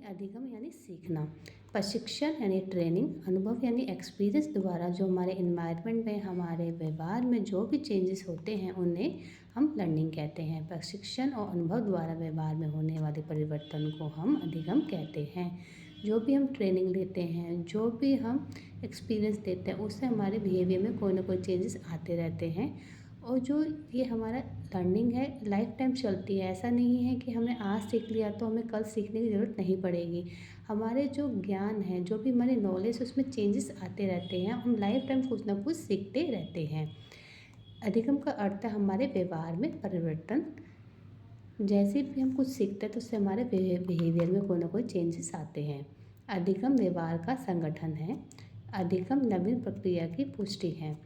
अधिगम यानी सीखना, प्रशिक्षण यानी ट्रेनिंग, अनुभव यानी एक्सपीरियंस द्वारा जो हमारे इन्वायरमेंट में हमारे व्यवहार में जो भी चेंजेस होते हैं उन्हें हम लर्निंग कहते हैं। प्रशिक्षण और अनुभव द्वारा व्यवहार में होने वाले परिवर्तन को हम अधिगम कहते हैं। जो भी हम ट्रेनिंग लेते हैं, जो भी हम एक्सपीरियंस देते हैं, उससे हमारे बिहेवियर में कोई ना कोई चेंजेस आते रहते हैं। और जो ये हमारा लर्निंग है लाइफ टाइम चलती है। ऐसा नहीं है कि हमने आज सीख लिया तो हमें कल सीखने की ज़रूरत नहीं पड़ेगी। हमारे जो ज्ञान है, जो भी हमारी नॉलेज है, उसमें चेंजेस आते रहते हैं। हम लाइफ टाइम कुछ ना कुछ सीखते रहते हैं। अधिगम का अर्थ है हमारे व्यवहार में परिवर्तन। जैसे भी हम कुछ सीखते हैं तो उससे हमारे बिहेवियर में कोई ना कोई चेंजेस आते हैं। अधिगम व्यवहार का संगठन है। अधिगम नवीन प्रक्रिया की पुष्टि है।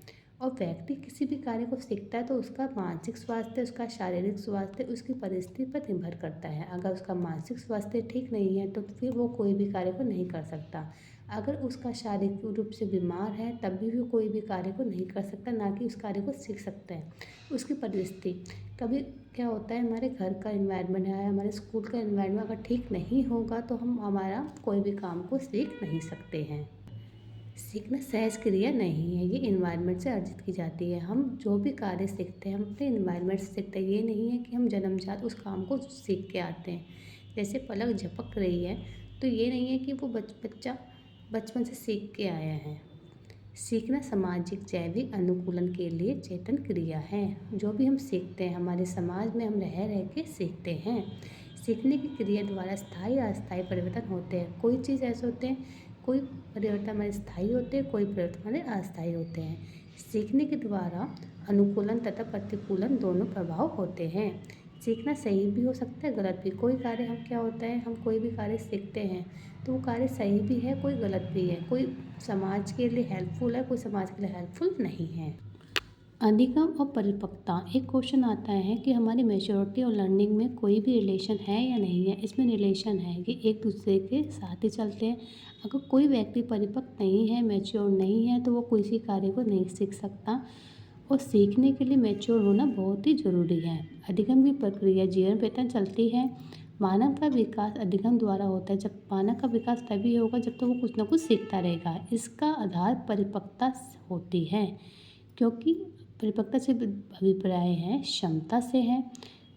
और व्यक्ति किसी भी कार्य को सीखता है तो उसका मानसिक स्वास्थ्य, उसका शारीरिक स्वास्थ्य उसकी परिस्थिति पर निर्भर करता है। अगर उसका मानसिक स्वास्थ्य ठीक नहीं है तो फिर वो कोई भी कार्य को नहीं कर सकता। अगर उसका शारीरिक रूप से बीमार है तब भी वो कोई भी कार्य को नहीं कर सकता, ना कि उस कार्य को सीख सकता है। उसकी परिस्थिति, कभी क्या होता है हमारे घर का एनवायरनमेंट है, हमारे स्कूल का एनवायरनमेंट अगर ठीक नहीं होगा तो हम हमारा कोई भी काम को सीख नहीं सकते हैं। सीखना सहज क्रिया नहीं है, ये इन्वायरमेंट से अर्जित की जाती है। हम जो भी कार्य सीखते हैं हम अपने इन्वायरमेंट से सीखते हैं। ये नहीं है कि हम जन्मजात उस काम को सीख के आते हैं। जैसे पलक झपक रही है तो ये नहीं है कि वो बच्चा बचपन से सीख के आया है। सीखना सामाजिक जैविक अनुकूलन के लिए चेतन क्रिया है। जो भी हम सीखते हैं हमारे समाज में हम रह रह के सीखते हैं। सीखने की क्रिया द्वारा स्थायी अस्थायी परिवर्तन होते हैं। कोई चीज़ ऐसे होते हैं, कोई परिवर्तन हमारे स्थायी होते हैं, कोई परिवर्तन हमारे अस्थायी होते हैं। सीखने के द्वारा अनुकूलन तथा प्रतिकूलन दोनों प्रभाव होते हैं। सीखना सही भी हो सकता है, गलत भी। कोई कार्य हम क्या होता है, हम कोई भी कार्य सीखते हैं तो वो कार्य सही भी है, कोई गलत भी है। कोई समाज के लिए हेल्पफुल है, कोई समाज के लिए हेल्पफुल नहीं है। अधिगम और परिपक्वता, एक क्वेश्चन आता है कि हमारी मैच्योरिटी और लर्निंग में कोई भी रिलेशन है या नहीं है। इसमें रिलेशन है कि एक दूसरे के साथ ही चलते हैं। अगर कोई व्यक्ति परिपक्व नहीं है, मैच्योर नहीं है, तो वो किसी कार्य को नहीं सीख सकता। और सीखने के लिए मैच्योर होना बहुत ही ज़रूरी है। अधिगम की प्रक्रिया जीवन भर चलती है। मानव का विकास अधिगम द्वारा होता है। जब मानव का विकास तभी होगा जब तक वो कुछ ना कुछ सीखता रहेगा। इसका आधार परिपक्वता होती है, क्योंकि परिपक्वता से अभिप्राय है क्षमता से है।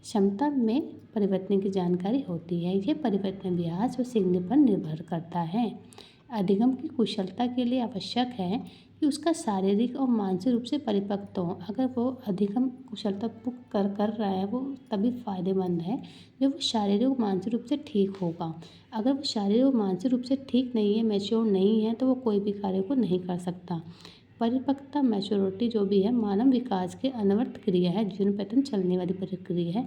क्षमता में परिवर्तन की जानकारी होती है। यह परिवर्तन अभ्यास और सीखने पर निर्भर करता है। अधिगम की कुशलता के लिए आवश्यक है कि उसका शारीरिक और मानसिक रूप से परिपक्व हो। अगर वो अधिगम कुशलता कर रहा है वो तभी फायदेमंद है जब वो शारीरिक और मानसिक रूप से ठीक होगा। अगर वो शारीरिक और मानसिक रूप से ठीक नहीं है, मैच्योर नहीं है, तो वो कोई भी कार्य को नहीं कर सकता। परिपक्वता मैच्योरिटी जो भी है मानव विकास के अनवरत क्रिया है, जीवन पैटर्न चलने वाली प्रक्रिया है।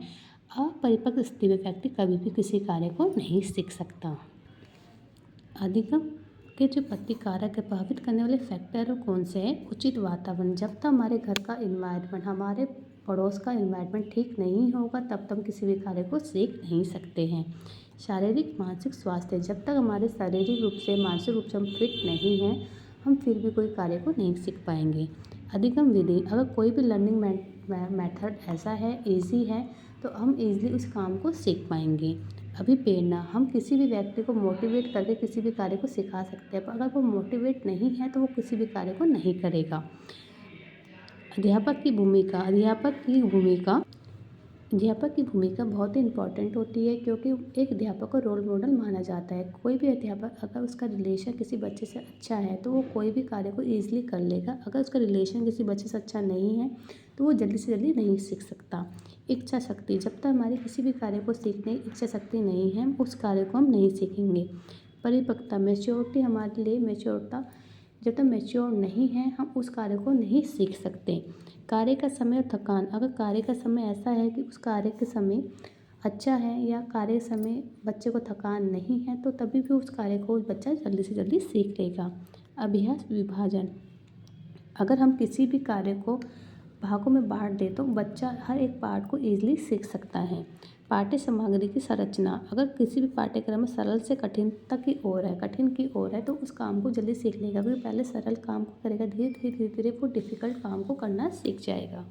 अपरिपक्व स्थिति में व्यक्ति कभी भी किसी कार्य को नहीं सीख सकता। अधिगम के जो प्रतिकारक है, प्रभावित करने वाले फैक्टर कौन से हैं? उचित वातावरण, जब तक हमारे घर का इन्वायरमेंट, हमारे पड़ोस का इन्वायरमेंट ठीक नहीं होगा तब तक हम किसी भी कार्य को सीख नहीं सकते हैं। शारीरिक मानसिक स्वास्थ्य, जब तक हमारे शारीरिक रूप से मानसिक रूप से हम फिट नहीं हैं हम फिर भी कोई कार्य को नहीं सीख पाएंगे। अधिगम विधि, अगर कोई भी लर्निंग मेथड ऐसा है, ईजी है, तो हम ईजिली उस काम को सीख पाएंगे। अभिप्रेरणा, हम किसी भी व्यक्ति को मोटिवेट करके किसी भी कार्य को सिखा सकते हैं, पर अगर वो मोटिवेट नहीं है तो वो किसी भी कार्य को नहीं करेगा। अध्यापक की भूमिका, अध्यापक की भूमिका बहुत ही इम्पॉर्टेंट होती है, क्योंकि एक अध्यापक को रोल मॉडल माना जाता है। कोई भी अध्यापक अगर उसका रिलेशन किसी बच्चे से अच्छा है तो वो कोई भी कार्य को ईजिली कर लेगा। अगर उसका रिलेशन किसी बच्चे से अच्छा नहीं है तो वो जल्दी से जल्दी नहीं सीख सकता। इच्छा शक्ति, जब तक हमारी किसी भी कार्य को सीखने की इच्छा शक्ति नहीं है उस कार्य को हम नहीं सीखेंगे। परिपक्वता मैच्योरिटी, हमारे लिए मैच्योरता, जब तक मैच्योर नहीं है हम उस कार्य को नहीं सीख सकते। कार्य का समय और थकान, अगर कार्य का समय ऐसा है कि उस कार्य के समय अच्छा है या कार्य समय बच्चे को थकान नहीं है तो तभी भी उस कार्य को बच्चा जल्दी से जल्दी सीख लेगा। अभ्यास विभाजन, अगर हम किसी भी कार्य को भागों में बांट दें तो बच्चा हर एक पार्ट को ईजिली सीख सकता है। पाठ्य सामग्री की संरचना, अगर किसी भी पाठ्यक्रम में सरल से कठिनता की ओर है, कठिन की ओर है तो उस काम को जल्दी सीख लेगा, क्योंकि पहले सरल काम को करेगा, धीरे धीरे वो डिफ़िकल्ट काम को करना सीख जाएगा।